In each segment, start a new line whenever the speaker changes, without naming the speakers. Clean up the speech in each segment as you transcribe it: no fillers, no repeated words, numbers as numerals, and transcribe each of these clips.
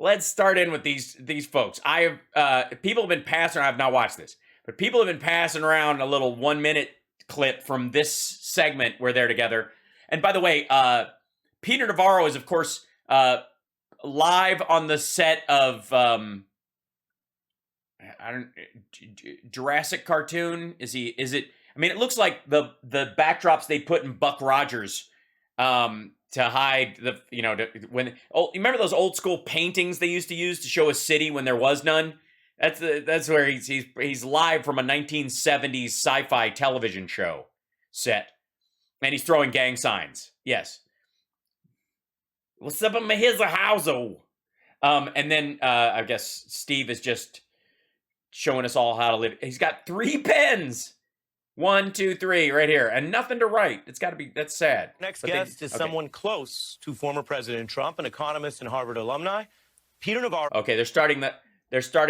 let's start in with these folks. I have people have been passing. I have not watched this, but people have been passing around a little 1-minute clip from this segment where they're together. And by the way, Peter Navarro is of course live on the set of Jurassic cartoon. Is it? I mean, it looks like the backdrops they put in Buck Rogers to hide the, you remember those old school paintings they used to use to show a city when there was none? That's where he's live from a 1970s sci-fi television show set, and he's throwing gang signs. Yes. What's up in my house? And then I guess Steve is just showing us all how to live. He's got 3 pens. 1, 2, 3, right here, and nothing to write. It's got to be. That's sad.
Next guest is someone close to former President Trump, an economist and Harvard alumni, Peter Navarro.
Okay, they're starting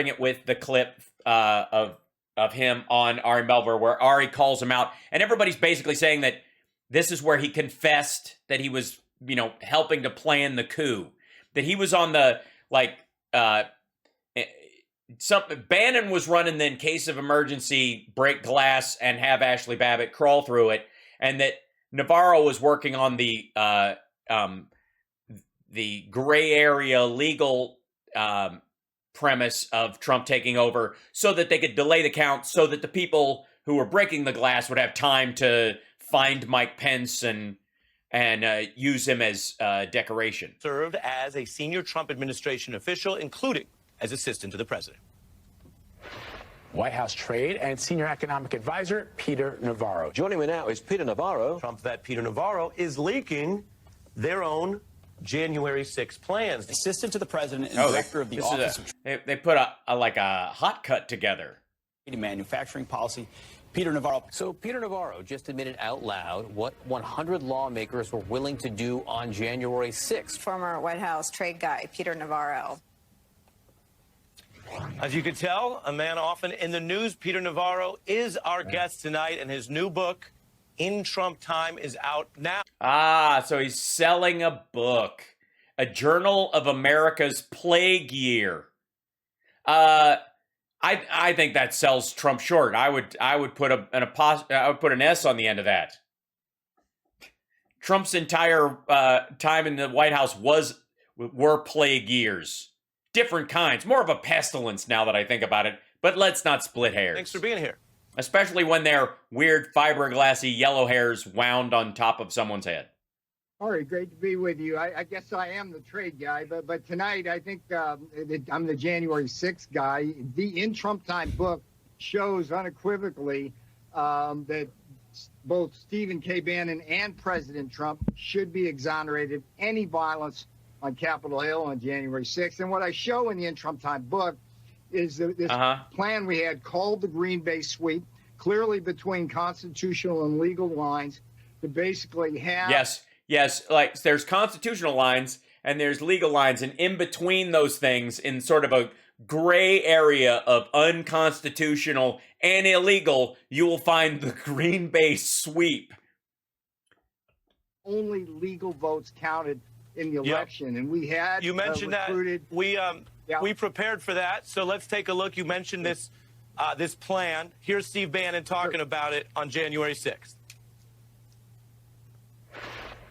it with the clip of him on Ari Melver, where Ari calls him out, and everybody's basically saying that this is where he confessed that he was, helping to plan the coup, that he was on the Bannon was running the in case of emergency break glass and have Ashley Babbitt crawl through it, and that Navarro was working on the gray area legal premise of Trump taking over so that they could delay the count, so that the people who were breaking the glass would have time to find Mike Pence and use him as decoration.
Served as a senior Trump administration official, including as assistant to the president.
White House trade and senior economic advisor Peter Navarro.
Joining me now is Peter Navarro.
Trump vet Peter Navarro is leaking their own January 6 plans.
Assistant to the president and director of the Office of
They put a hot cut together.
Manufacturing Policy. Peter Navarro.
So Peter Navarro just admitted out loud what 100 lawmakers were willing to do on January 6th.
Former White House trade guy Peter Navarro.
As you can tell, a man often in the news, Peter Navarro is our guest tonight, and his new book, In Trump Time, is out now.
So he's selling a book, A Journal of America's Plague Year. I think that sells Trump short. I would put an S on the end of that. Trump's entire time in the White House were plague years. Different kinds, more of a pestilence now that I think about it, but let's not split hairs.
Thanks for being here.
Especially when they're weird fiberglassy yellow hairs wound on top of someone's head.
All right, great to be with you. I guess I am the trade guy, but tonight I think I'm the January 6th guy. The In Trump Time book shows unequivocally that both Stephen K. Bannon and President Trump should be exonerated of any violence on Capitol Hill on January 6th. And what I show in the In Trump Time book is this plan we had called the Green Bay Sweep, clearly between constitutional and legal lines, to basically have...
Yes, like there's constitutional lines and there's legal lines, and in between those things, in sort of a gray area of unconstitutional and illegal, you will find the Green Bay Sweep.
Only legal votes counted in the election, and we had
you mentioned
recruited,
that we prepared for that. So let's take a look. You mentioned this this plan. Here's Steve Bannon talking about it on January 6th.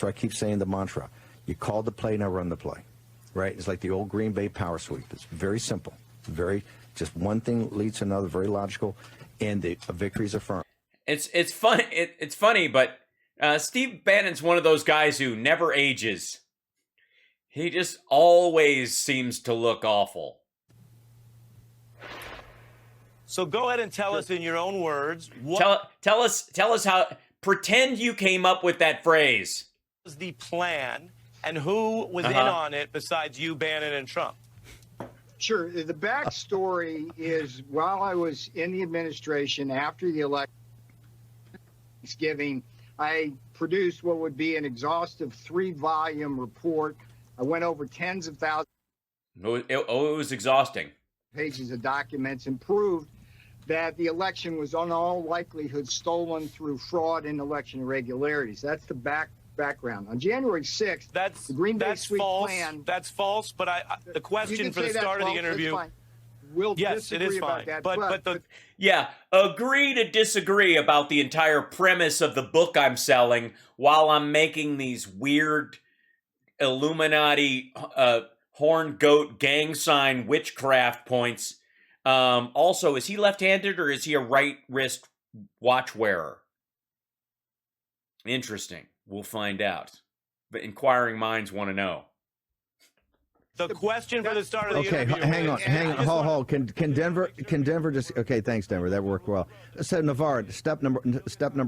So I keep saying the mantra: you call the play, now run the play. Right? It's like the old Green Bay power sweep. It's very simple. Just one thing leads to another. Very logical, and the victories are firm.
It's fun. It's funny, but Steve Bannon's one of those guys who never ages. He just always seems to look awful.
So go ahead and tell us in your own words.
Tell us how. Pretend you came up with that phrase.
What was the plan, and who was in on it besides you, Bannon, and Trump?
Sure. The backstory is while I was in the administration after the election, Thanksgiving, I produced what would be an exhaustive 3-volume report. I went over tens of thousands.
It was exhausting.
Pages of documents and proved that the election was in all likelihood stolen through fraud and election irregularities. That's the background. On January 6th, the Green Bay sweep
false.
plan.
That's false. But the question for the start of the interview.
We'll
yes, it is fine.
That,
but
yeah, agree to disagree about the entire premise of the book I'm selling while I'm making these weird Illuminati horn goat gang sign witchcraft points. Also, is he left-handed or is he a right wrist watch wearer? Interesting. We'll find out. But inquiring minds want to know.
The question for the start of the
interview. Okay, hang on, hold. Can Denver just? Okay, thanks, Denver. That worked well. So Navarro, step number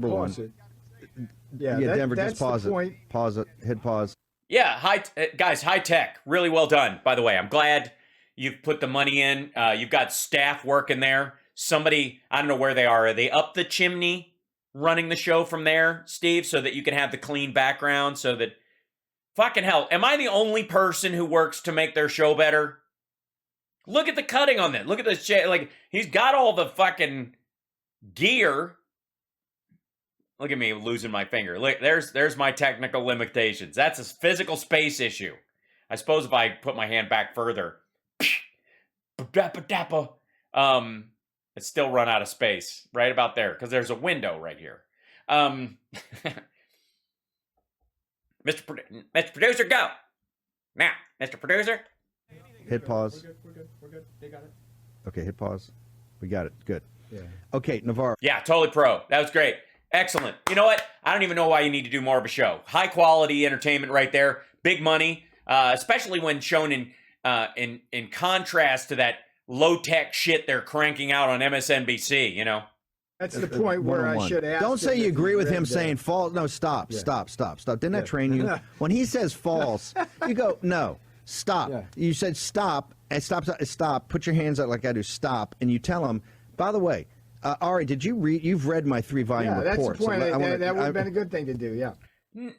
one.
Yeah,
Denver, just pause it.
Point.
Pause it. Hit pause.
Yeah, guys, high tech. Really well done, by the way. I'm glad you've put the money in. You've got staff working there. Somebody, I don't know where they are. Are they up the chimney running the show from there, Steve, so that you can have the clean background so that... Fucking hell, am I the only person who works to make their show better? Look at the cutting on that. Look at this shit. Like, he's got all the fucking gear. Look at me losing my finger. Look, there's my technical limitations. That's a physical space issue. I suppose if I put my hand back further, it's still run out of space right about there because there's a window right here. Mr. Producer, go. Now, Mr. Producer.
Hit pause.
We're good. They got it.
Okay, hit pause. We got it. Good. Yeah. Okay, Navarro.
Yeah, totally pro. That was great. Excellent. You know what? I don't even know why you need to do more of a show. High quality entertainment right there. Big money, especially when shown in contrast to that low tech shit they're cranking out on MSNBC. You know.
That's the point where I should ask.
Don't say you agree with him saying false. No, stop. Didn't I train you? When he says false, you go, no, stop. Yeah. You said stop, and stop. Put your hands out like I do, stop. And you tell him, by the way, Ari, did you read? You've read my 3-volume report.
That's the point. So that would have been a good thing to do, yeah.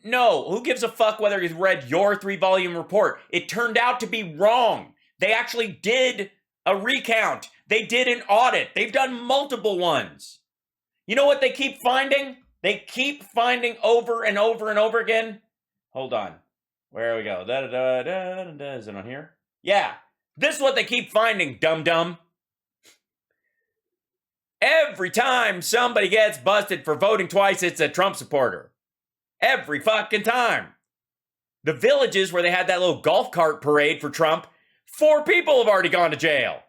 No, who gives a fuck whether he's read your 3-volume report? It turned out to be wrong. They actually did a recount. They did an audit. They've done multiple ones. You know what they keep finding? They keep finding over and over and over again. Hold on. Where we go? Is it on here? Yeah. This is what they keep finding, dum-dum. Every time somebody gets busted for voting twice, it's a Trump supporter. Every fucking time. The villages where they had that little golf cart parade for Trump, 4 people have already gone to jail.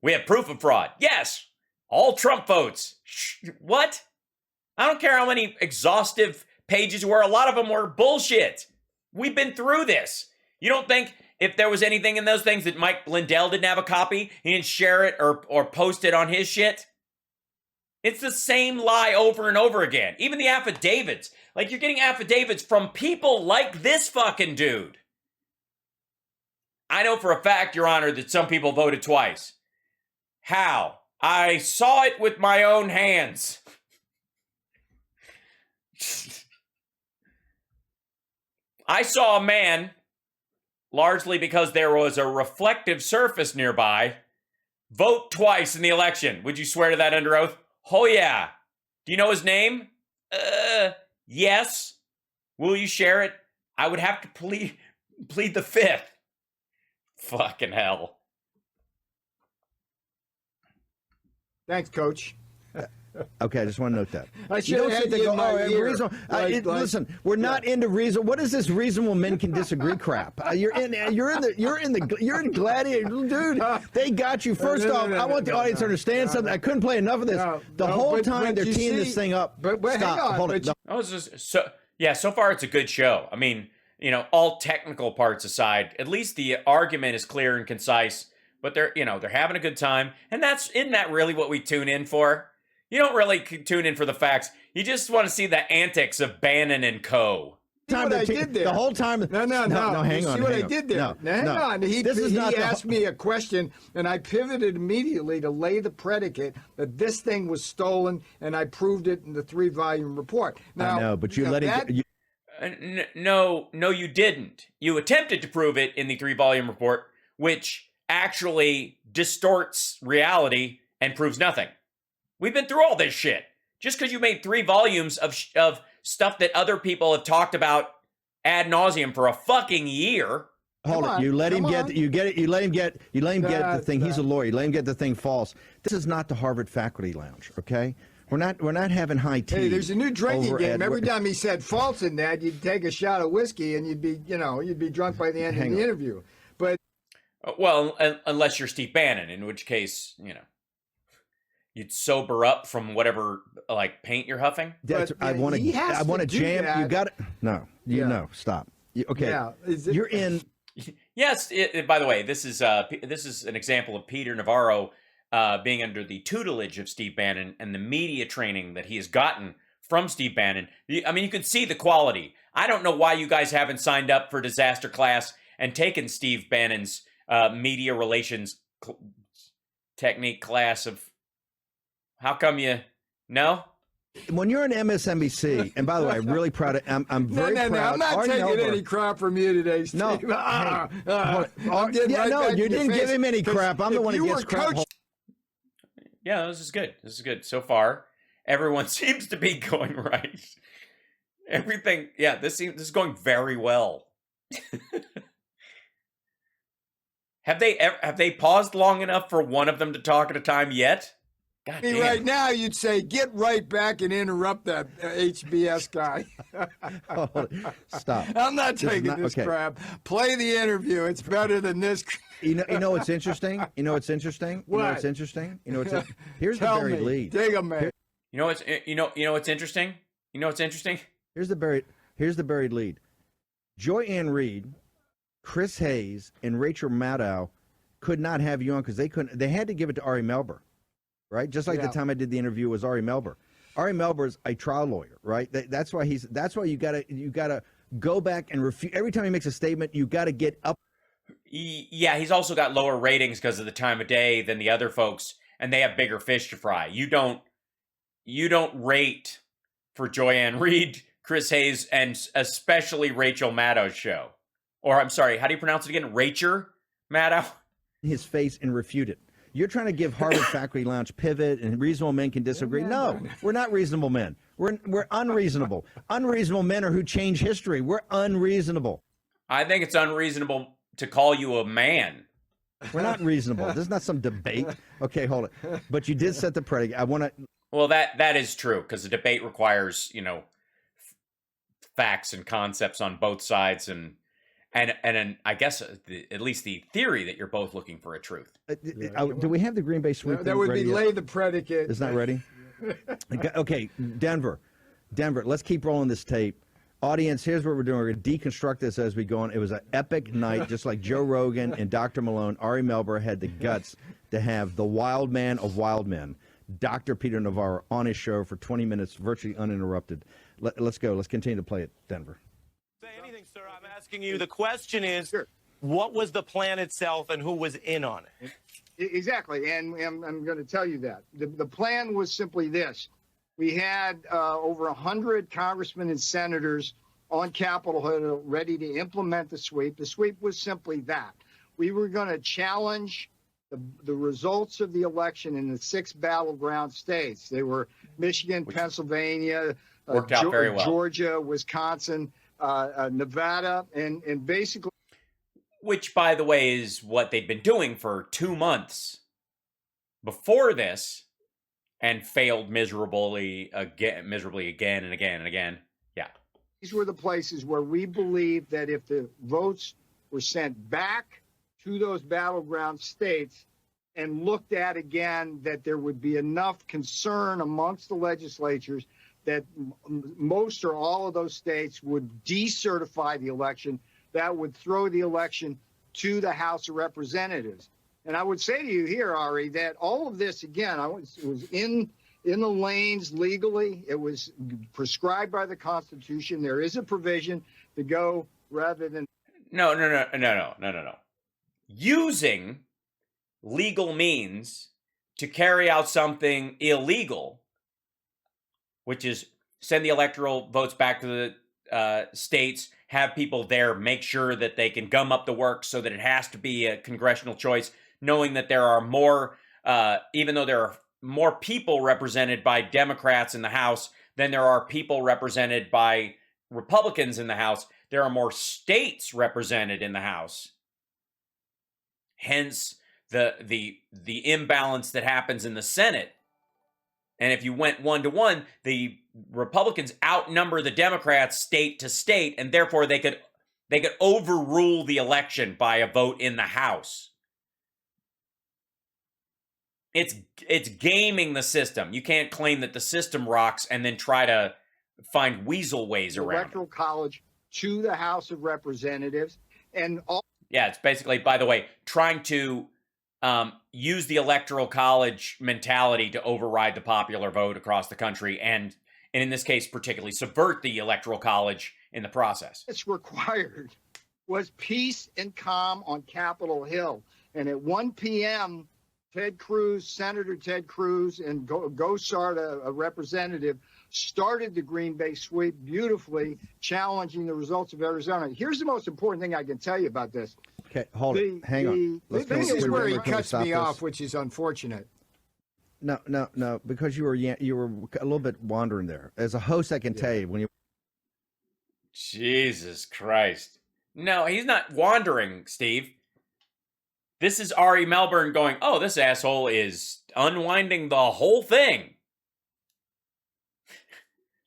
We have proof of fraud. Yes. All Trump votes. What? I don't care how many exhaustive pages were. A lot of them were bullshit. We've been through this. You don't think if there was anything in those things that Mike Lindell didn't have a copy, he didn't share it or post it on his shit? It's the same lie over and over again. Even the affidavits. Like, you're getting affidavits from people like this fucking dude. I know for a fact, Your Honor, that some people voted twice. How? I saw it with my own hands. I saw a man, largely because there was a reflective surface nearby, vote twice in the election. Would you swear to that under oath? Oh, yeah. Do you know his name? Yes. Will you share it? I would have to plead the fifth. Fucking hell.
Thanks, Coach.
Okay, I just want to note that.
I should have had you in my ear.
Listen, we're not into reason. What is this reasonable men can disagree crap? You're in Gladiator, dude. They got you. First off, I want the audience to understand something. I couldn't play enough of this. The whole time they're teeing this thing up.
But
stop.
Hang on,
hold it.
So far it's a good show. I mean, you know, all technical parts aside, at least the argument is clear and concise. But they're having a good time, and isn't that really what we tune in for? You don't really tune in for the facts. You just want to see the antics of Bannon and co.
What I did there.
The whole time.
No.
Hang on.
See what I did there?
No,
now, hang on. He asked me a question, and I pivoted immediately to lay the predicate that this thing was stolen, and I proved it in the 3-volume report. Now,
I know, but you let it.
No, you didn't. You attempted to prove it in the 3-volume report, which actually distorts reality and proves nothing. We've been through all this shit. Just because you made 3 volumes of stuff that other people have talked about ad nauseum for a fucking year.
Hold it. You let him get. You get it. You let him get. You let him get the thing. He's a lawyer. You let him get the thing false. This is not the Harvard faculty lounge. Okay. We're not having high tea.
Hey, there's a new drinking game. Every time he said false in that, you'd take a shot of whiskey and you'd be drunk by the end of the interview. But
well, unless you're Steve Bannon, in which case, you'd sober up from whatever paint you're huffing.
I want to jam. That. You got it. No, know. Stop. Okay. Yeah. You're in.
Yes. By the way, this is an example of Peter Navarro being under the tutelage of Steve Bannon and the media training that he has gotten from Steve Bannon. I mean, you can see the quality. I don't know why you guys haven't signed up for disaster class and taken Steve Bannon's media relations technique class. Of how come you no?
When you're on MSNBC, and by the way, I'm really proud of. I'm very proud.
I'm not taking any crap from you today, Steve.
No, you didn't give him any crap. I'm the one who gets crap.
Yeah, this is good. This is good so far. Everyone seems to be going right. Everything, yeah. This is going very well. Have they paused long enough for one of them to talk at a time yet? God damn.
Right now, you'd say, get right back and interrupt that HBS guy.
Stop.
I'm not taking this crap. Play the interview. It's better than this.
You know what's interesting? You know what's interesting?
What?
You know what's interesting? Here's the buried lead.
Dig 'em, man.
You know what's interesting? You know what's interesting?
Here's the buried lead. Joy Ann Reid, Chris Hayes, and Rachel Maddow could not have you on because they had to give it to Ari Melber. Right, just like the time I did the interview was Ari Melber. Ari Melber's a trial lawyer, right? That's why you gotta go back and refute every time he makes a statement. You gotta get up.
Yeah, he's also got lower ratings because of the time of day than the other folks, and they have bigger fish to fry. You don't rate for Joyanne Reid, Chris Hayes, and especially Rachel Maddow's show. Or I'm sorry, how do you pronounce it again? Rachel Maddow.
His face and refute it. You're trying to give Harvard Faculty Lounge pivot and reasonable men can disagree. No, we're not reasonable men. We're unreasonable. Unreasonable men are who change history. We're unreasonable.
I think it's unreasonable to call you a man.
We're not reasonable. This is not some debate. Okay, hold it. But you did set the predicate. I want to.
Well, that is true because the debate requires facts and concepts on both sides and I guess at least the theory that you're both looking for a truth.
Do we have the Green Bay sweep?
That would be lay the predicate.
It's not ready? Okay, Denver. Let's keep rolling this tape. Audience, here's what we're doing. We're going to deconstruct this as we go on. It was an epic night, just like Joe Rogan and Dr. Malone. Ari Melber had the guts to have the wild man of wild men, Dr. Peter Navarro, on his show for 20 minutes, virtually uninterrupted. Let's go. Let's continue to play it, Denver.
Sir, I'm asking you. The question is, what was the plan itself and who was in on it?
Exactly, and I'm going to tell you that. The plan was simply this. We had over 100 congressmen and senators on Capitol Hill ready to implement the sweep. The sweep was simply that. We were going to challenge the results of the election in the 6 battleground states. They were Michigan, Pennsylvania,
worked out very well.
Georgia, Wisconsin, Nevada, and basically,
which, by the way, is what they'd been doing for 2 months before this, and failed miserably again and again and again. Yeah,
these were the places where we believed that if the votes were sent back to those battleground states and looked at again, that there would be enough concern amongst the legislatures that most or all of those states would decertify the election. That would throw the election to the House of Representatives. And I would say to you here, Ari, that all of this, again, it was in the lanes legally. It was prescribed by the Constitution. There is a provision to go rather than...
No. Using legal means to carry out something illegal, which is send the electoral votes back to the states, have people there, make sure that they can gum up the works so that it has to be a congressional choice, knowing that there are more, even though there are more people represented by Democrats in the House than there are people represented by Republicans in the House. There are more states represented in the House. Hence the imbalance that happens in the Senate. And if you went 1-to-1, the Republicans outnumber the Democrats state to state, and therefore they could overrule the election by a vote in the House. It's gaming the system. You can't claim that the system rocks and then try to find weasel ways around
Electoral College to the House of Representatives, and all.
Yeah, it's basically, by the way, trying to use the Electoral College mentality to override the popular vote across the country, and in this case, particularly subvert the Electoral College in the process.
It's required was peace and calm on Capitol Hill, and at 1 p.m. Senator Ted Cruz, and Gosar, a representative, started the Green Bay sweep beautifully, challenging the results of Arizona. Here's the most important thing I can tell you about this.
Okay, hold it. Hang on.
This is where he cuts me off, which is unfortunate.
No, because you were a little bit wandering there. As a host, I can tell you when you.
Jesus Christ! No, he's not wandering, Steve. This is Ari Melbourne going, oh, this asshole is unwinding the whole thing.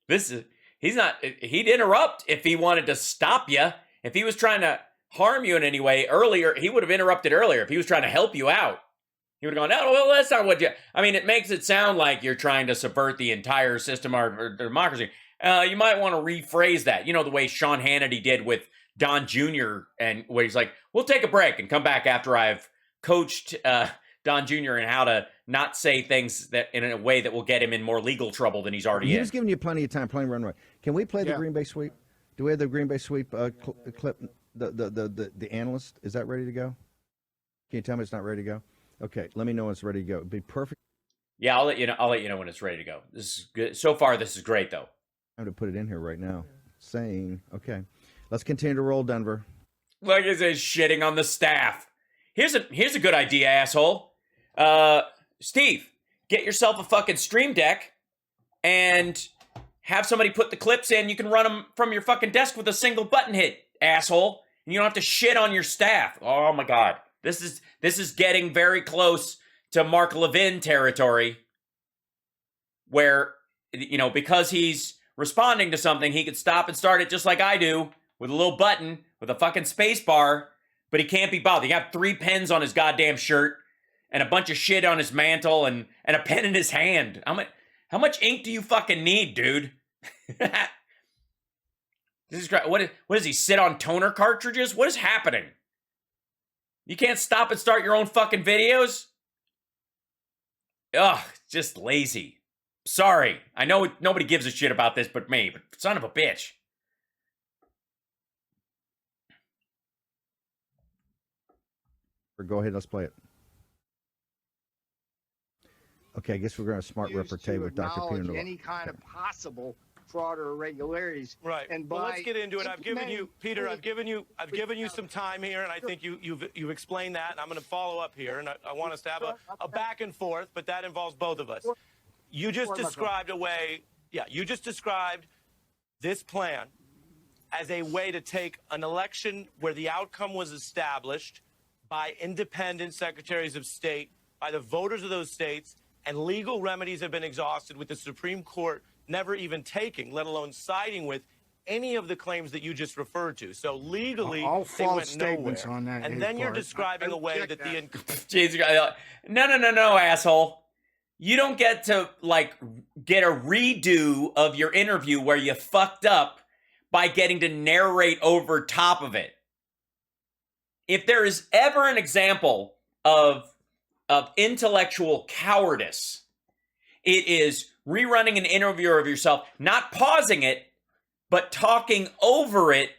He'd interrupt if he wanted to stop you. If he was trying to harm you in any way earlier, he would have interrupted earlier. If he was trying to help you out, he would have gone, no, well, that's not what you, I mean, it makes it sound like you're trying to subvert the entire system or democracy. You might want to rephrase that. You know, the way Sean Hannity did with Don Jr. and where he's like, we'll take a break and come back after I've coached Don Jr. in how to not say things that in a way that will get him in more legal trouble than he's already in.
He was giving you plenty of time, plenty of runway. Can we play the Green Bay sweep? Do we have the Green Bay sweep clip? The analyst, is that ready to go? Can you tell me it's not ready to go? Okay, let me know when it's ready to go. It'd be perfect.
Yeah, I'll let you know when it's ready to go. This is good. So far, this is great, though.
I'm going to put it in here right now. Saying, okay, let's continue to roll, Denver.
Like it says, shitting on the staff. Here's a good idea, asshole. Steve, get yourself a fucking stream deck and have somebody put the clips in. You can run them from your fucking desk with a single button hit, asshole. And you don't have to shit on your staff. Oh my God. This is getting very close to Mark Levin territory where, you know, because he's responding to something, he could stop and start it just like I do with a little button with a fucking space bar, but he can't be bothered. He got 3 pens on his goddamn shirt and a bunch of shit on his mantle and a pen in his hand. How much ink do you fucking need, dude? This is great. What does he sit on toner cartridges? What is happening? You can't stop and start your own fucking videos? Ugh, just lazy. Sorry. I know nobody gives a shit about this but me, but son of a bitch.
Go ahead, let's play it. Okay, I guess we're going to smart repartee with Dr. Peter.
Any kind of possible fraud or irregularities.
Right.
And
well, let's get into it. I've given you, Peter. I've given you some time here, and I think you've explained that. And I'm going to follow up here, and I want us to have a back and forth, but that involves both of us. You just described a way. Yeah, you just described this plan as a way to take an election where the outcome was established by independent secretaries of state, by the voters of those states, and legal remedies have been exhausted with the Supreme Court never even taking, let alone siding with, any of the claims that you just referred to. So legally,
all
they
false
went
statements
nowhere.
on that.
And then you're describing a way that the...
Jeez, no, asshole. You don't get to, like, get a redo of your interview where you fucked up by getting to narrate over top of it. If there is ever an example of intellectual cowardice, it is rerunning an interview of yourself, not pausing it, but talking over it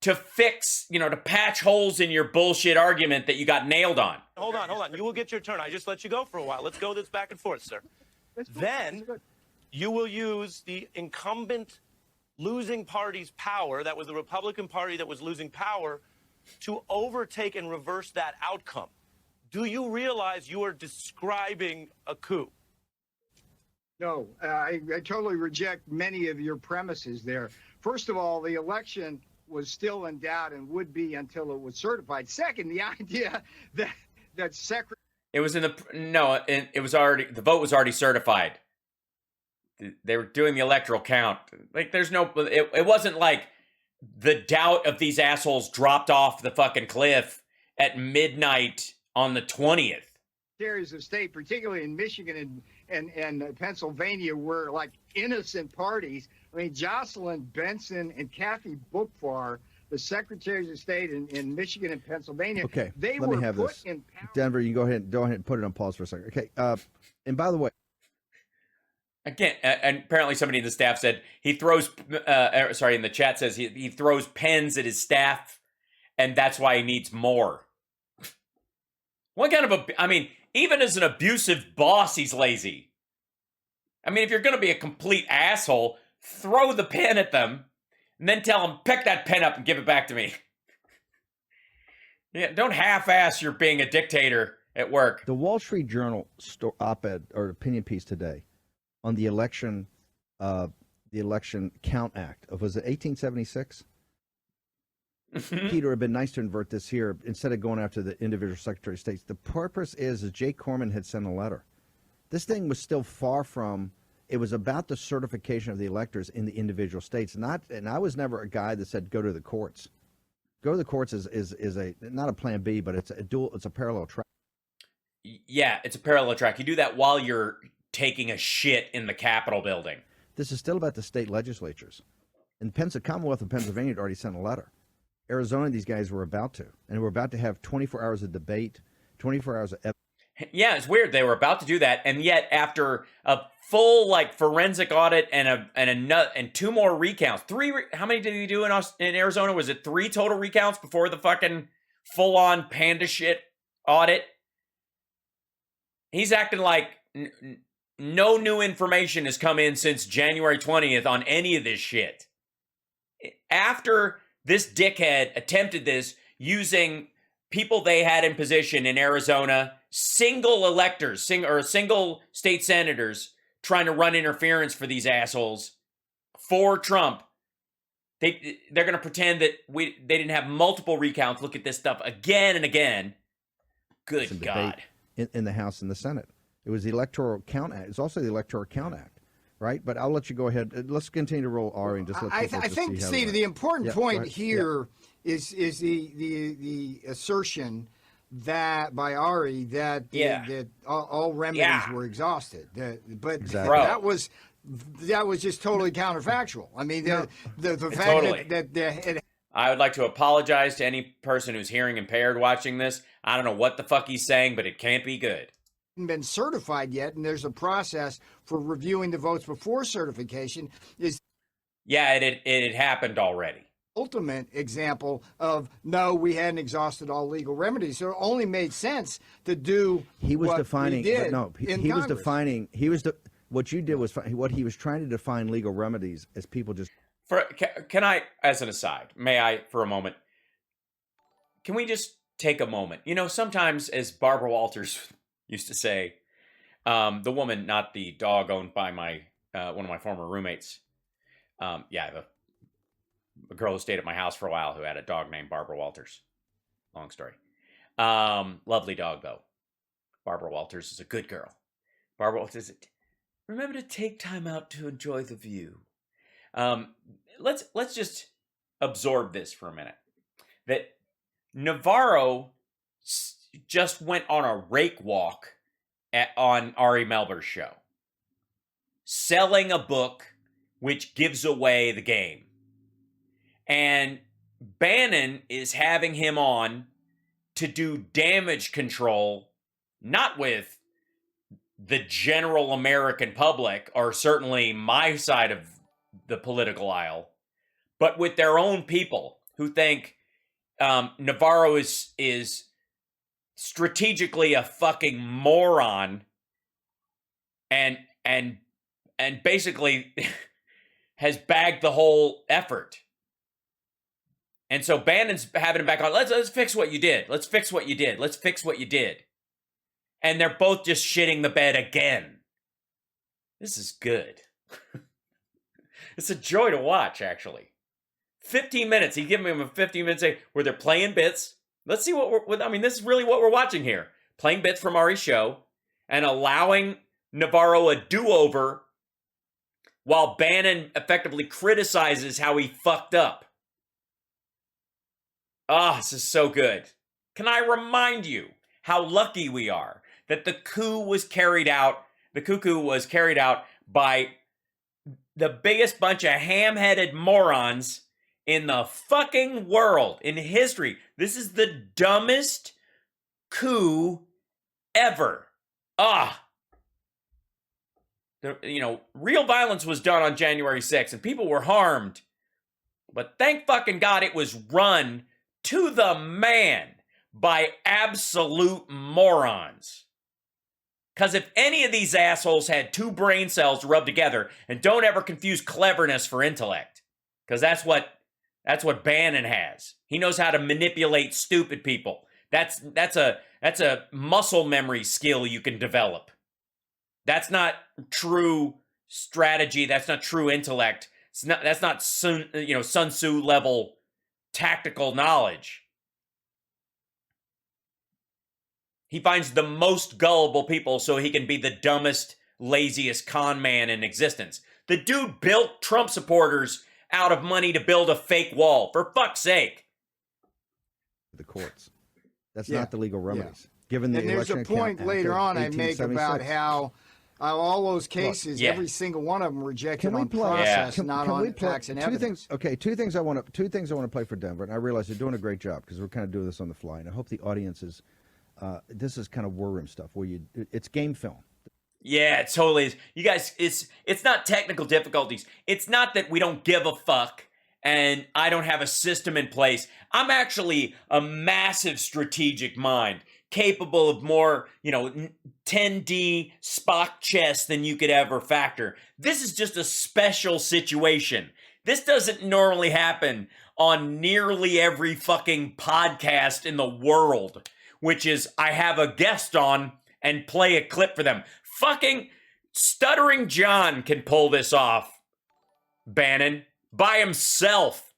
to fix, to patch holes in your bullshit argument that you got nailed on.
Hold on. You will get your turn. I just let you go for a while. Let's go this back and forth, sir. Then you will use the incumbent losing party's power, that was the Republican Party that was losing power, to overtake and reverse that outcome. Do you realize you are describing a coup?
No, I totally reject many of your premises there. First of all, the election was still in doubt and would be until it was certified. Second, the idea that Secretary
It was in the no. It was already the vote was already certified. They were doing the electoral count. Like, there's no. It wasn't like the doubt of these assholes dropped off the fucking cliff at midnight on the 20th.
Secretaries of State, particularly in Michigan and Pennsylvania, were like innocent parties. I mean, Jocelyn Benson and Kathy Bookfar, the Secretaries of State in Michigan and Pennsylvania.
Okay,
they
let
were
me have
put
this.
in power.
Denver, you go ahead and put it on pause for a second. Okay, and by the way,
Again, and apparently somebody in the staff said he throws. In the chat says he throws pens at his staff, and that's why he needs more. What kind of a? I mean, even as an abusive boss, he's lazy. I mean, if you're going to be a complete asshole, throw the pen at them, and then tell them, pick that pen up and give it back to me. Yeah, don't half-ass you're being a dictator at work.
the Wall Street Journal op-ed or opinion piece today on the election count act of, was it 1876? Peter, had been nice to invert this here instead of going after the individual Secretary of States. The purpose is Jay Corman had sent a letter. This thing was still far from. It was about the certification of the electors in the individual states. And I was never a guy that said go to the courts. Go to the courts is a not a plan B, but it's a parallel track.
Yeah, it's a parallel track. You do that while you're taking a shit in the Capitol building.
This is still about the state legislatures. And the Commonwealth of Pennsylvania had already sent a letter. Arizona, these guys were about to. And we're about to have 24 hours of debate, 24 hours of evidence.
Yeah, it's weird. They were about to do that, and yet after a full forensic audit and two more recounts, how many did he do in Arizona? Was it 3 total recounts before the fucking full-on panda shit audit? He's acting like no new information has come in since January 20th on any of this shit. After this dickhead attempted this using people they had in position in Arizona, single electors, single state senators, trying to run interference for these assholes for Trump. They're going to pretend that they didn't have multiple recounts. Look at this stuff again and again. Good God.
In the House and the Senate. It was the Electoral Count Act. It's also the Electoral Count Act, right? But I'll let you go ahead. Let's continue to roll, Ari, and just let people
I think, Steve, the important point here is the assertion that by Ari that all remedies were exhausted. But that was just totally counterfactual. I mean, the fact that
I would like to apologize to any person who's hearing impaired watching this. I don't know what the fuck he's saying, but it can't be good.
Been certified yet, and there's a process for reviewing the votes before certification.
It had happened already.
Ultimate example of no, we hadn't exhausted all legal remedies, so it only made sense to do.
He was
what
defining,
he did
but no, he was defining. What you did was what he was trying to define legal remedies as people just.
Can I, as an aside, may I for a moment? Can we just take a moment? You know, sometimes, as Barbara Walters used to say, the woman, not the dog owned by my one of my former roommates. A girl who stayed at my house for a while who had a dog named Barbara Walters. Long story. Lovely dog, though. Barbara Walters is a good girl. Barbara Walters, remember to take time out to enjoy the view. Let's just absorb this for a minute. That Navarro just went on a rake walk on Ari Melber's show, selling a book which gives away the game. And Bannon is having him on to do damage control, not with the general American public, or certainly my side of the political aisle, but with their own people who think Navarro is strategically a fucking moron and basically has bagged the whole effort. And so Bannon's having him back on. Let's fix what you did. Let's fix what you did. Let's fix what you did. And they're both just shitting the bed again. This is good. It's a joy to watch, actually. 15 minutes. He gave me a 15 minutes where they're playing bits. Let's see this is really what we're watching here. Playing bits from Ari's show and allowing Navarro a do-over while Bannon effectively criticizes how he fucked up. This is so good. Can I remind you how lucky we are that the coup was carried out by the biggest bunch of ham-headed morons in the fucking world, in history. This is the dumbest coup ever. Real violence was done on January 6th, and people were harmed. But thank fucking God it was run to the man by absolute morons. Because if any of these assholes had two brain cells rubbed together, and don't ever confuse cleverness for intellect, because that's what Bannon has. He knows how to manipulate stupid people. That's a muscle memory skill you can develop. That's not true strategy. That's not true intellect. That's not Sun Tzu level tactical knowledge. He finds the most gullible people so he can be the dumbest, laziest con man in existence. The dude built Trump supporters out of money to build a fake wall. For fuck's sake.
The courts. That's not the legal remedies. Given the
and there's a point later on I make about how all those cases, every single one of them rejected on process, not on facts and evidence.
Two things I want to play for Denver, and I realize they're doing a great job because we're kind of doing this on the fly, and I hope the audience is. This is kind of war room stuff where it's game film.
Yeah, it totally is. You guys, it's not technical difficulties. It's not that we don't give a fuck and I don't have a system in place. I'm actually a massive strategic mind, capable of more, 10D Spock chess than you could ever factor. This is just a special situation. This doesn't normally happen on nearly every fucking podcast in the world, which is I have a guest on and play a clip for them. Fucking Stuttering John can pull this off, Bannon, by himself.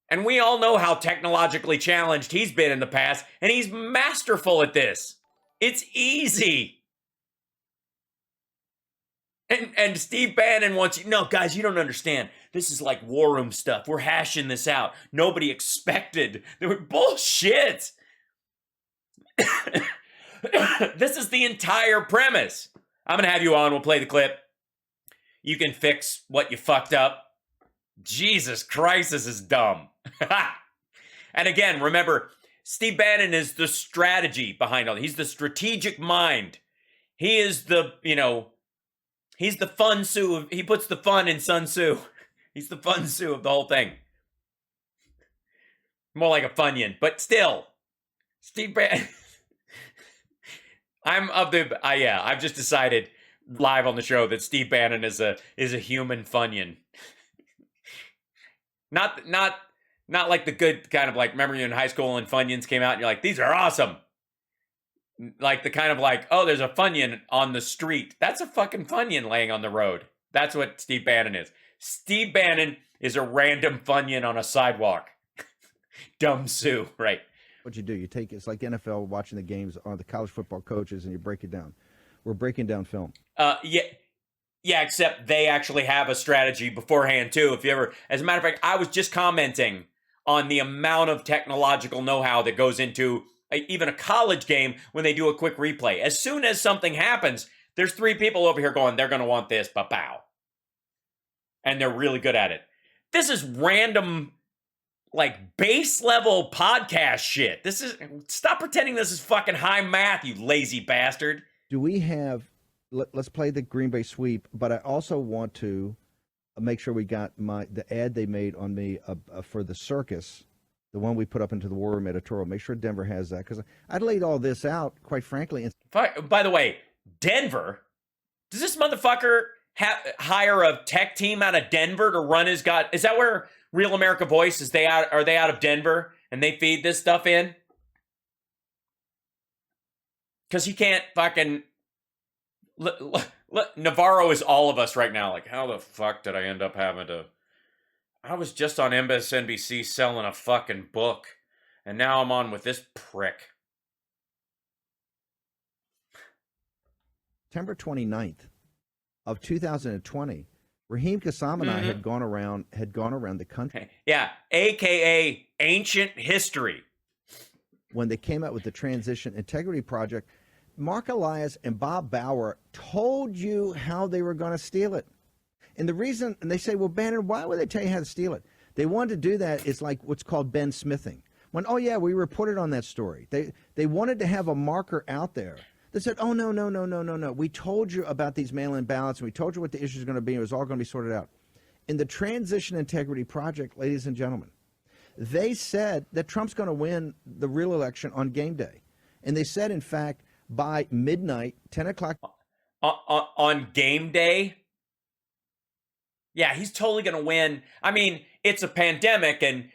And we all know how technologically challenged he's been in the past, and he's masterful at this. It's easy. And Steve Bannon wants you, no, guys, you don't understand. This is like war room stuff. We're hashing this out. Nobody expected. They were bullshit. This is the entire premise. I'm going to have you on. We'll play the clip. You can fix what you fucked up. Jesus Christ, this is dumb. And again, remember, Steve Bannon is the strategy behind all. He's the strategic mind. He is the, he's the Fun Tzu. He puts the fun in Sun Tzu. He's the Fun Tzu of the whole thing. More like a Funyun, but still, Steve Bannon. I've just decided live on the show that Steve Bannon is a human Funyun. Not like the good kind of like, remember you in high school and Funyuns came out and you're like, these are awesome. Like the kind of like, oh, there's a Funyun on the street. That's a fucking Funyun laying on the road. That's what Steve Bannon is. Steve Bannon is a random Funyun on a sidewalk. Dumb Sue, right?
What you do, it's like NFL watching the games on the college football coaches and you break it down. We're breaking down film.
Yeah, except they actually have a strategy beforehand too. If you ever, as a matter of fact, I was just commenting on the amount of technological know-how that goes into even a college game when they do a quick replay. As soon as something happens, there's 3 people over here going, they're going to want this, pow. And they're really good at it. This is random, like base level podcast shit. Stop pretending this is fucking high math, you lazy bastard.
Do we have, let's play the Green Bay sweep, but I also want to make sure we got the ad they made on me for the circus, the one we put up into the War Room editorial. Make sure Denver has that, because I'd laid all this out, quite frankly.
By the way, Denver, does this motherfucker hire a tech team out of Denver to run his is that where Real America Voice is? Are they out of Denver and they feed this stuff in? Because he can't fucking Navarro is all of us right now. Like, how the fuck did I end up having to... I was just on MSNBC selling a fucking book, and now I'm on with this prick.
September 29th of 2020, Raheem Kassam and I had gone around the country.
Yeah, AKA ancient history.
When they came out with the Transition Integrity Project, Mark Elias and Bob Bauer told you how they were going to steal it. And the reason, and they say, well, Bannon, why would they tell you how to steal it? They wanted to do that. It's like what's called Ben Smithing. When, oh, yeah, we reported on that story. They wanted to have a marker out there. They said, oh, no. We told you about these mail-in ballots, and we told you what the issue is going to be. It was all going to be sorted out. In the Transition Integrity Project, ladies and gentlemen, they said that Trump's going to win the real election on game day. And they said, in fact, by midnight, 10 o'clock.
On game day? Yeah, he's totally going to win. I mean, it's a pandemic, and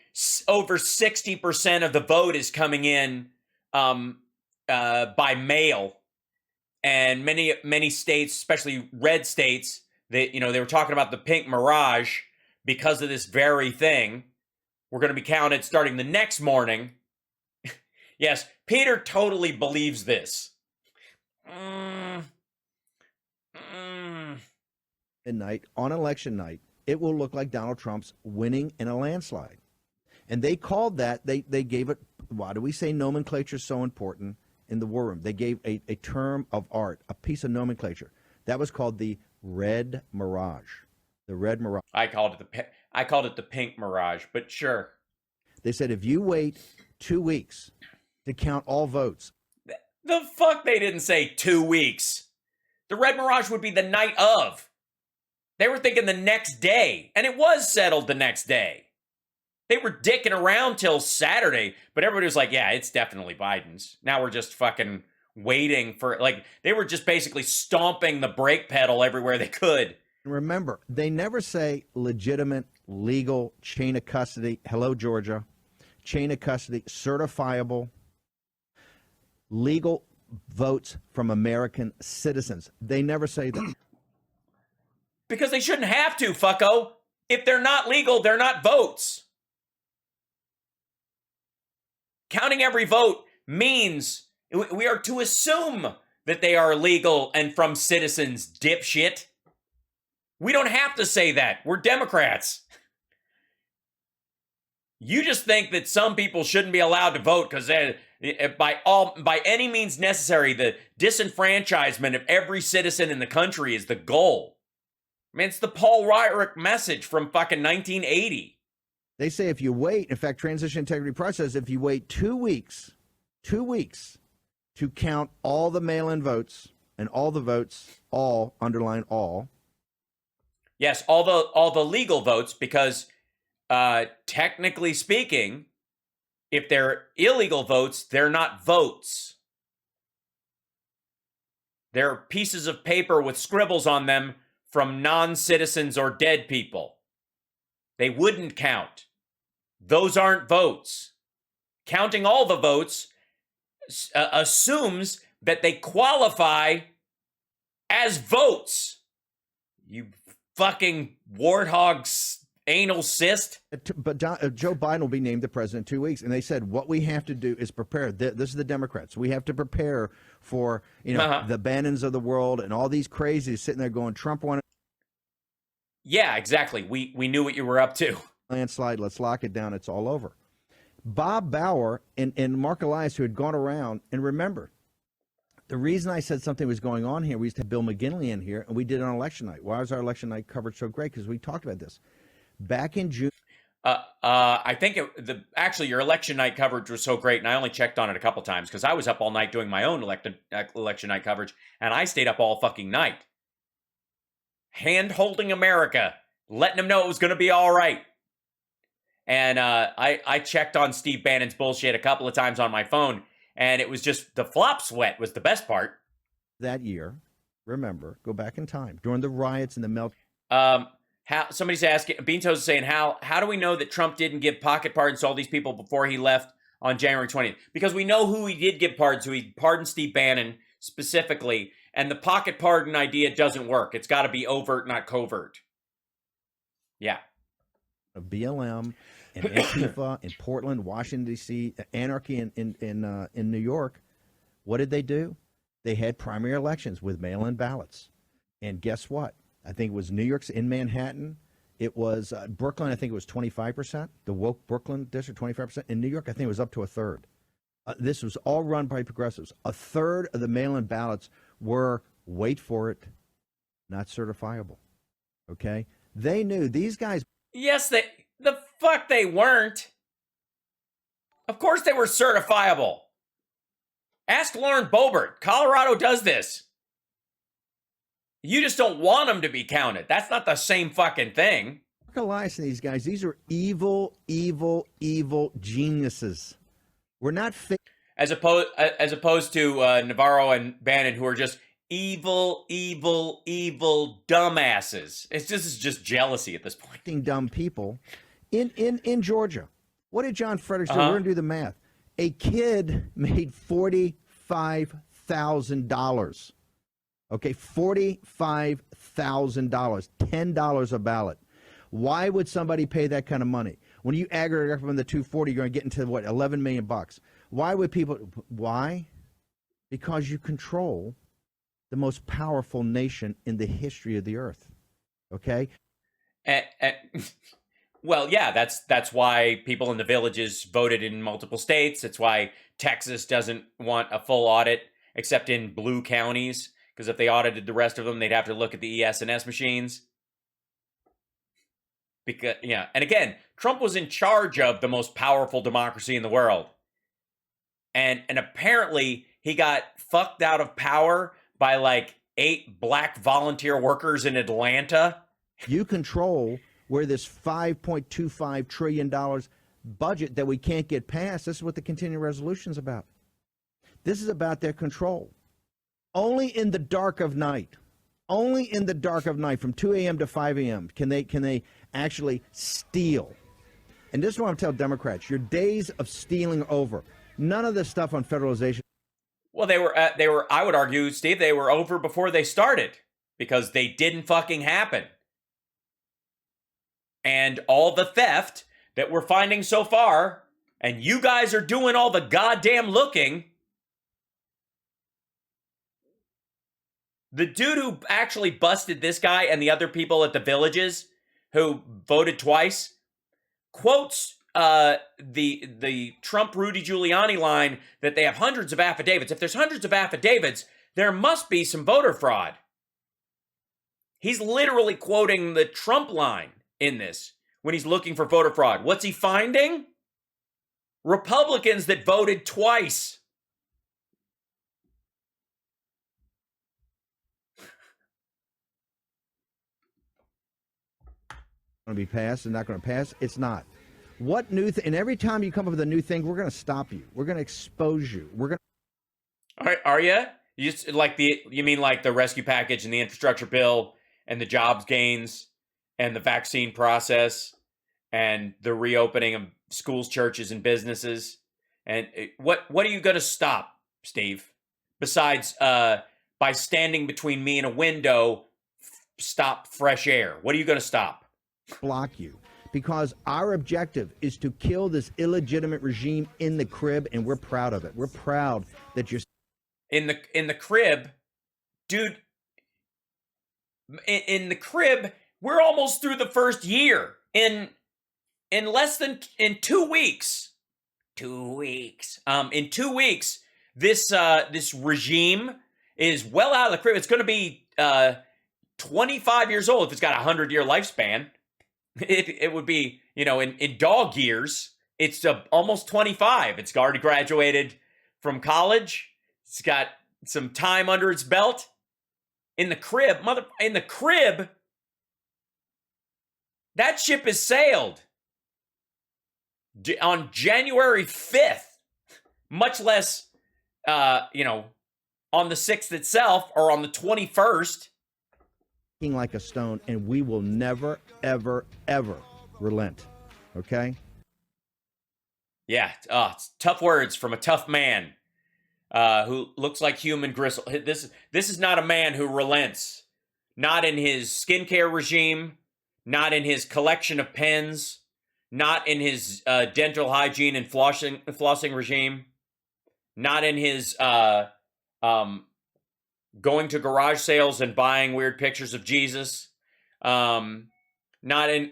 over 60% of the vote is coming in by mail. And many states, especially red states, they were talking about the pink mirage because of this very thing. We're going to be counted starting the next morning. Yes, Peter totally believes this.
Midnight on election night, it will look like Donald Trump's winning in a landslide. And they called that, they gave it, why do we say nomenclature is so important in the war room? They gave a term of art, a piece of nomenclature. That was called the red mirage. The red mirage.
I called it the pink mirage, but sure.
They said if you wait 2 weeks to count all votes.
The fuck they didn't say 2 weeks. The red mirage would be the night of. They were thinking the next day, and it was settled the next day. They were dicking around till Saturday, but everybody was like, yeah, it's definitely Biden's. Now we're just fucking waiting for, like, they were just basically stomping the brake pedal everywhere they could.
Remember, they never say legitimate, legal, chain of custody. Hello, Georgia. Chain of custody, certifiable, legal votes from American citizens. They never say that.
Because they shouldn't have to, fucko. If they're not legal, they're not votes. Counting every vote means we are to assume that they are legal and from citizens, dipshit. We don't have to say that. We're Democrats. You just think that some people shouldn't be allowed to vote because by any means necessary, the disenfranchisement of every citizen in the country is the goal. I mean, it's the Paul Weyrich message from fucking 1980.
They say if you wait, in fact, Transition Integrity Process, if you wait 2 weeks to count all the mail-in votes and all the votes, all, underline all.
Yes, all the legal votes, because technically speaking, if they're illegal votes, they're not votes. They're pieces of paper with scribbles on them from non-citizens or dead people. They wouldn't count. Those aren't votes. Counting all the votes assumes that they qualify as votes. You fucking warthog anal cyst.
But Joe Biden will be named the president in 2 weeks. And they said, what we have to do is prepare. This is the Democrats. We have to prepare for, the Bannons of the world and all these crazies sitting there going, Trump won.
Yeah, exactly. We knew what you were up to.
Landslide, let's lock it down. It's all over. Bob Bauer and Mark Elias, who had gone around, and remember, the reason I said something was going on here, we used to have Bill McGinley in here, and we did it on election night. Why was our election night coverage so great? Because we talked about this. Back in June.
I think actually your election night coverage was so great, and I only checked on it a couple times because I was up all night doing my own election night coverage, and I stayed up all fucking night. Hand-holding America, letting them know it was going to be all right. And I checked on Steve Bannon's bullshit a couple of times on my phone, and it was just the flop sweat was the best part.
That year, remember, go back in time, during the riots and the melt.
How somebody's asking, Beantoes is saying, how do we know that Trump didn't give pocket pardons to all these people before he left on January 20th? Because we know who he did give pardons to. He pardoned Steve Bannon specifically, And the pocket pardon idea doesn't work. It's got to be overt, not covert. Yeah.
Of BLM and Antifa in Portland, Washington, D.C., anarchy in New York, what did they do? They had primary elections with mail-in ballots. And guess what? I think it was New York's in Manhattan. It was Brooklyn, I think it was 25%. The woke Brooklyn district, 25%. In New York, I think it was up to a third. This was all run by progressives. A third of the mail-in ballots were, wait for it, not certifiable. Okay? They knew these guys.
Yes, the fuck they weren't. Of course they were certifiable. Ask Lauren Boebert. Colorado does this. You just don't want them to be counted. That's not the same fucking thing.
Elias and these guys, these are evil, evil, evil geniuses. We're not
as opposed to Navarro and Bannon, who are just evil, evil, evil dumbasses. This is just jealousy at this point.
Dumb people in Georgia. What did John Fredericks do? We're going to do the math. A kid made $45,000. Okay, $45,000, $10 a ballot. Why would somebody pay that kind of money? When you aggregate from the 240, you're going to get into what, 11 million bucks. Why would people? Why? Because you control the most powerful nation in the history of the earth. Okay.
Well, yeah, that's why people in the villages voted in multiple states. It's why Texas doesn't want a full audit, except in blue counties. Because if they audited the rest of them, they'd have to look at the ES&S machines. Because, yeah, and again, Trump was in charge of the most powerful democracy in the world. And apparently he got fucked out of power by like 8 black volunteer workers in Atlanta.
You control where this $5.25 trillion budget that we can't get passed. This is what the continuing resolution is about. This is about their control. Only in the dark of night, from 2 a.m. to 5 a.m. can they actually steal. And this is what I'm telling Democrats: your days of stealing are over. None of this stuff on federalization.
Well, they were. I would argue, Steve, they were over before they started because they didn't fucking happen. And all the theft that we're finding so far, and you guys are doing all the goddamn looking. The dude who actually busted this guy and the other people at the villages who voted twice quotes the Trump Rudy Giuliani line that they have hundreds of affidavits. If there's hundreds of affidavits, there must be some voter fraud. He's literally quoting the Trump line in this when he's looking for voter fraud. What's he finding? Republicans that voted twice.
Going to be passed and not going to pass. It's not. What new and every time you come up with a new thing, we're going to stop you. We're going to expose you. We're going
to. Are you? You just you mean like the rescue package and the infrastructure bill and the jobs gains and the vaccine process and the reopening of schools, churches, and businesses? And what are you going to stop, Steve? Besides, by standing between me and a window, stop fresh air. What are you going to stop?
Block you, because our objective is to kill this illegitimate regime in the crib, and we're proud of it. We're proud that you're
in the crib, dude. In the crib, we're almost through the first year. In 2 weeks. 2 weeks. In 2 weeks, this regime is well out of the crib. It's going to be 25 years old if it's got a 100-year lifespan. It would be, in dog years, it's almost 25. It's already graduated from college. It's got some time under its belt. In the crib, that ship has sailed on January 5th, much less, on the 6th itself or on the 21st.
Like a stone, and we will never, ever, ever relent. Okay?
Yeah, it's tough words from a tough man. who looks like human gristle. This is not a man who relents. Not in his skincare regime, not in his collection of pens, not in his dental hygiene and flossing regime, not in his going to garage sales and buying weird pictures of Jesus, not in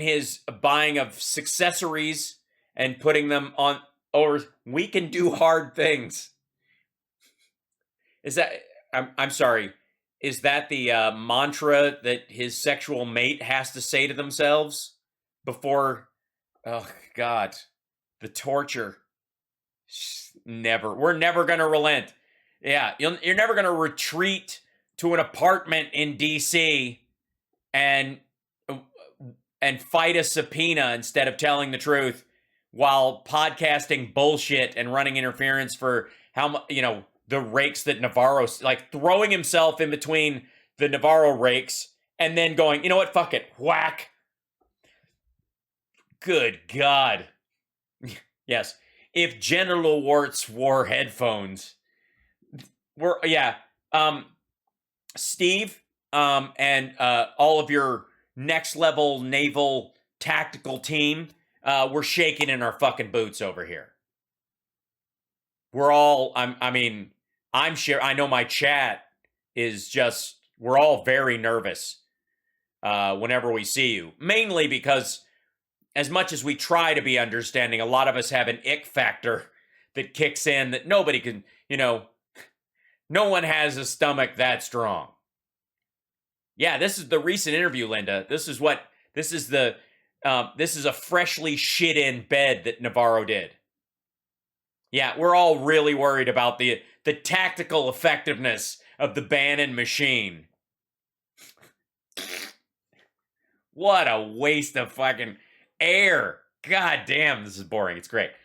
his buying of accessories and putting them on. Or we can do hard things. Is that? I'm sorry. Is that the mantra that his sexual mate has to say to themselves before? Oh God, the torture. Never. We're never gonna relent. Yeah, you're never gonna retreat to an apartment in D.C. and fight a subpoena instead of telling the truth while podcasting bullshit and running interference for how much, the rakes that Navarro, like throwing himself in between the Navarro rakes and then going, you know what, fuck it, whack. Good God. Yes. If genital warts wore headphones, Steve, and all of your next level naval tactical team, we're shaking in our fucking boots over here. We're all, I'm sure, I know my chat is just, we're all very nervous whenever we see you. Mainly because as much as we try to be understanding, a lot of us have an ick factor that kicks in that nobody can, no one has a stomach that strong. Yeah, this is the recent interview, Linda. This is a freshly shit in bed that Navarro did. Yeah, we're all really worried about the tactical effectiveness of the Bannon machine. What a waste of fucking air. God damn, this is boring. It's great.